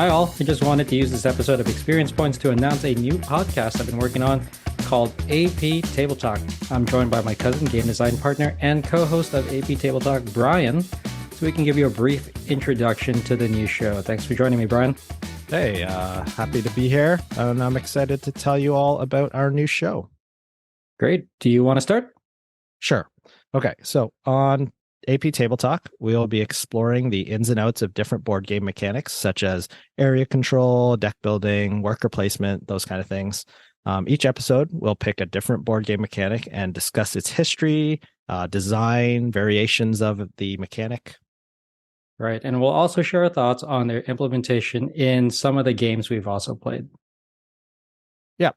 Hi, all. I just wanted to use this episode of Experience Points to announce a new podcast I've been working on called AP Table Talk. I'm joined by my cousin, game design partner, and co host of AP Table Talk, Brian, so we can give you a brief introduction to the new show. Thanks for joining me, Brian. Hey, happy to be here, and I'm excited to tell you all about our new show. Great. Do you want to start? Sure. Okay, so on AP Table Talk, we'll be exploring the ins and outs of different board game mechanics, such as area control, deck building, worker placement, those kind of things. Each episode, we'll pick a different board game mechanic and discuss its history, design, variations of the mechanic. Right. And we'll also share our thoughts on their implementation in some of the games we've also played. Yeah.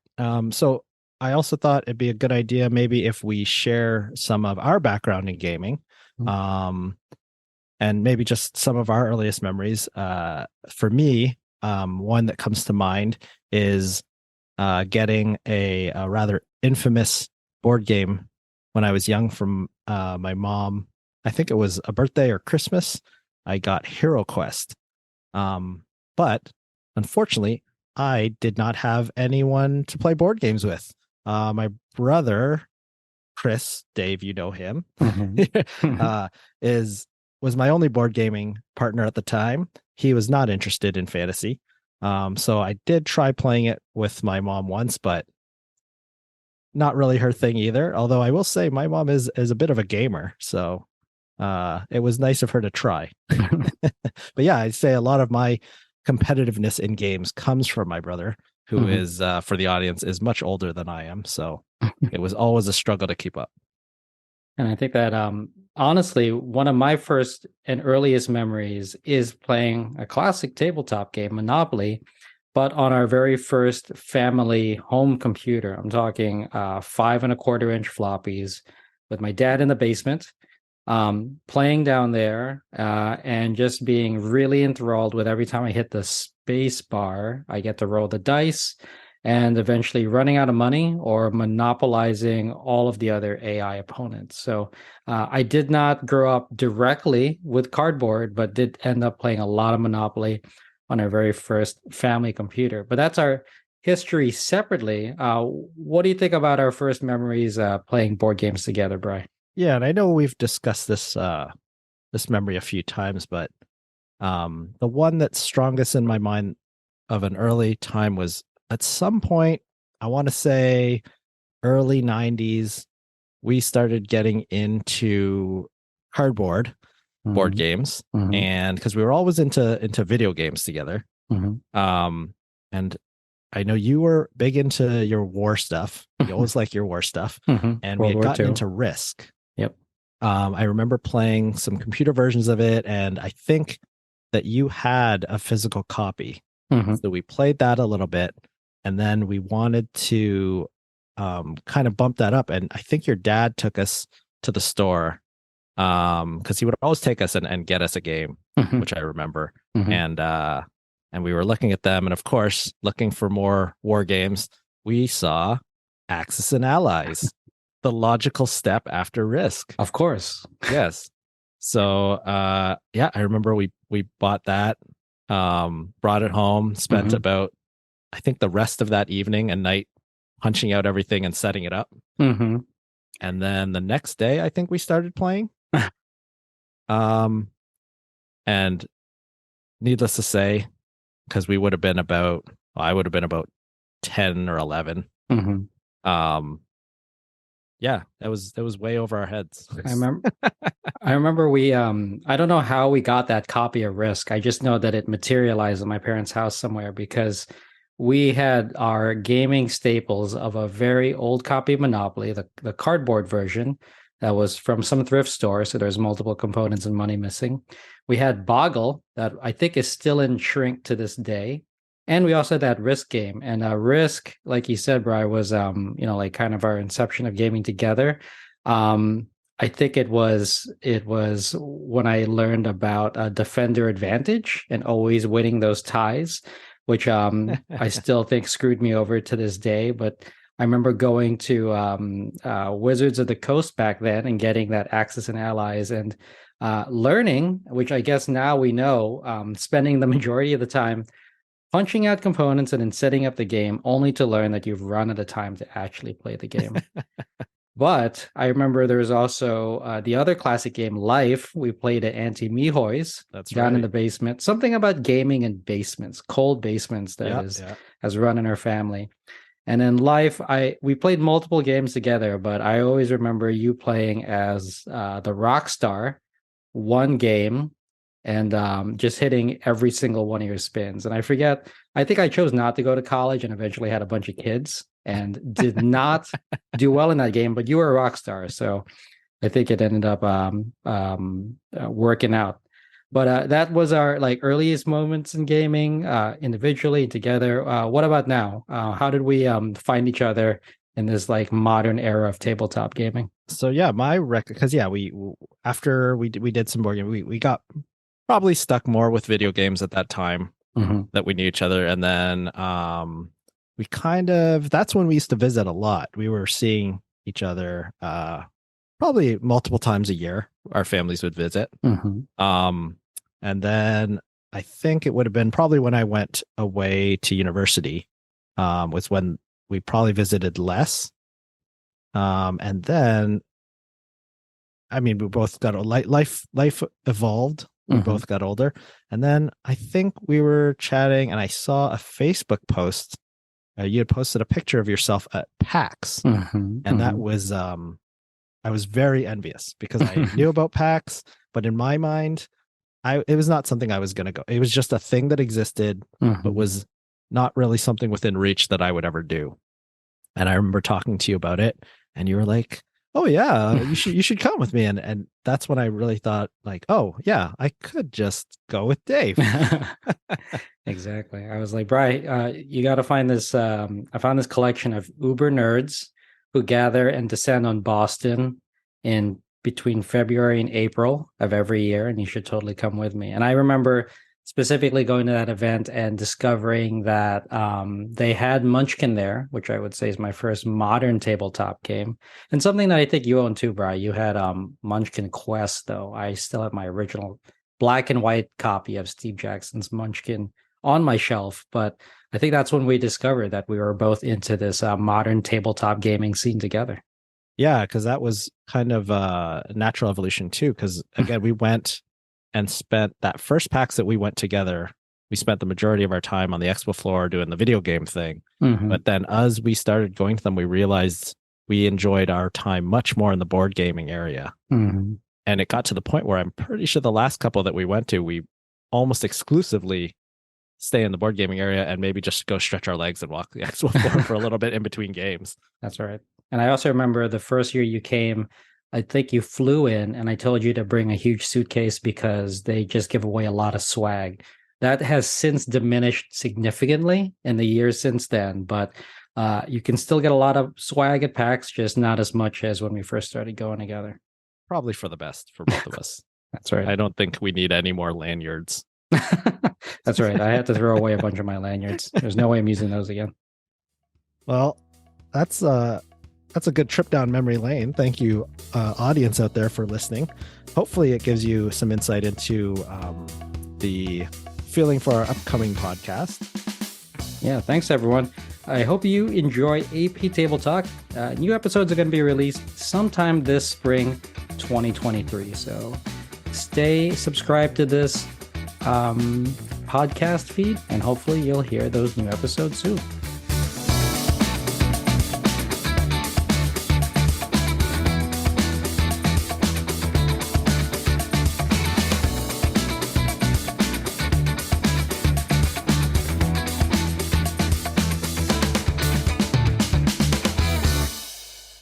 So I also thought it'd be a good idea maybe if we share some of our background in gaming. And maybe just some of our earliest memories. For me, one that comes to mind is getting a rather infamous board game when I was young from my mom. I think it was a birthday or Christmas. I got Hero Quest. But unfortunately, I did not have anyone to play board games with. My brother, Chris, Dave, you know him, was my only board gaming partner at the time. He was not interested in fantasy. So I did try playing it with my mom once, but not really her thing either. Although I will say my mom is a bit of a gamer. So it was nice of her to try. But yeah, I'd say a lot of my competitiveness in games comes from my brother, who is, for the audience, is much older than I am. So it was always a struggle to keep up. And I think that, honestly, one of my first and earliest memories is playing a classic tabletop game, Monopoly, but on our very first family home computer. I'm talking 5.25-inch floppies with my dad in the basement, playing down there and just being really enthralled with every time I hit the space bar, I get to roll the dice, and eventually running out of money or monopolizing all of the other AI opponents. So I did not grow up directly with cardboard, but did end up playing a lot of Monopoly on our very first family computer. But that's our history separately. What do you think about our first memories playing board games together, Brian? Yeah, and I know we've discussed this memory a few times, but the one that's strongest in my mind of an early time was at some point, I want to say early 90s, we started getting into cardboard board games, and because we were always into video games together. And I know you were big into your war stuff. You always like your war stuff. And we had gotten into Risk. Yep. I remember playing some computer versions of it, and I think that you had a physical copy. So we played that a little bit, and then we wanted to kind of bump that up. And I think your dad took us to the store because he would always take us and get us a game, which I remember. And we were looking at them, and of course, looking for more war games, we saw Axis and Allies, the logical step after Risk. Of course. Yes. So yeah, I remember we bought that, brought it home, spent about, I think, the rest of that evening and night punching out everything and setting it up. And then the next day, I think we started playing. And needless to say, because I would have been about 10 or 11. Yeah, it was way over our heads. I remember we I don't know how we got that copy of Risk. I just know that it materialized in my parents' house somewhere because we had our gaming staples of a very old copy of Monopoly, the cardboard version that was from some thrift store, so there's multiple components and money missing. We had Boggle, that I think is still in shrink to this day. And we also had that Risk game. And Risk, like you said, Brian, was like kind of our inception of gaming together. I think it was when I learned about Defender Advantage and always winning those ties, which I still think screwed me over to this day. But I remember going to Wizards of the Coast back then and getting that Axis and Allies and learning, which I guess now we know, spending the majority of the time punching out components and then setting up the game only to learn that you've run out of time to actually play the game. But I remember there was also the other classic game, Life. We played at Auntie Mihoy's down in the basement. Something about gaming in basements, cold basements has run in our family. And in Life, we played multiple games together, but I always remember you playing as the rock star, one game, and just hitting every single one of your spins. And I forget, I think I chose not to go to college and eventually had a bunch of kids and did not do well in that game, but you were a rock star. So I think it ended up working out. But that was our earliest moments in gaming, individually, together. What about now? How did we find each other in this modern era of tabletop gaming? So yeah, my because we after we did some board game, we got probably stuck more with video games at that time that we knew each other, and then we that's when we used to visit a lot. We were seeing each other probably multiple times a year. Our families would visit. And then I think it would have been probably when I went away to university was when we probably visited less. And then, I mean, we both got life evolved. We both got older. And then I think we were chatting and I saw a Facebook post. You had posted a picture of yourself at PAX. And that was, I was very envious because I knew about PAX, but in my mind, it was not something I was going to go. It was just a thing that existed, but was not really something within reach that I would ever do. And I remember talking to you about it, and you were like, "Oh yeah, you should come with me." And that's when I really thought, "Oh yeah, I could just go with Dave." Exactly. I was like, "Bri, you got to find this." I found this collection of Uber nerds who gather and descend on Boston in between February and April of every year, and you should totally come with me. And I remember specifically going to that event and discovering that they had Munchkin there, which I would say is my first modern tabletop game, and something that I think you own too, Bri. You had Munchkin Quest, though. I still have my original black and white copy of Steve Jackson's Munchkin on my shelf, but I think that's when we discovered that we were both into this modern tabletop gaming scene together. Yeah, because that was kind of a natural evolution too. Because again, we went and spent that first PAX that we went together. We spent the majority of our time on the expo floor doing the video game thing. But then as we started going to them, we realized we enjoyed our time much more in the board gaming area. And it got to the point where I'm pretty sure the last couple that we went to, we almost exclusively stay in the board gaming area and maybe just go stretch our legs and walk the expo floor for a little bit in between games. That's right. And I also remember the first year you came, I think you flew in and I told you to bring a huge suitcase because they just give away a lot of swag. That has since diminished significantly in the years since then, but you can still get a lot of swag at PAX, just not as much as when we first started going together. Probably for the best for both of us. That's right. I don't think we need any more lanyards. That's right. I had to throw away a bunch of my lanyards. There's no way I'm using those again. Well, that's a good trip down memory lane. Thank you, audience out there, for listening. Hopefully it gives you some insight into the feeling for our upcoming podcast. Yeah, thanks everyone. I hope you enjoy AP Table Talk. New episodes are going to be released sometime this spring 2023. So stay subscribed to this podcast feed, and hopefully you'll hear those new episodes soon.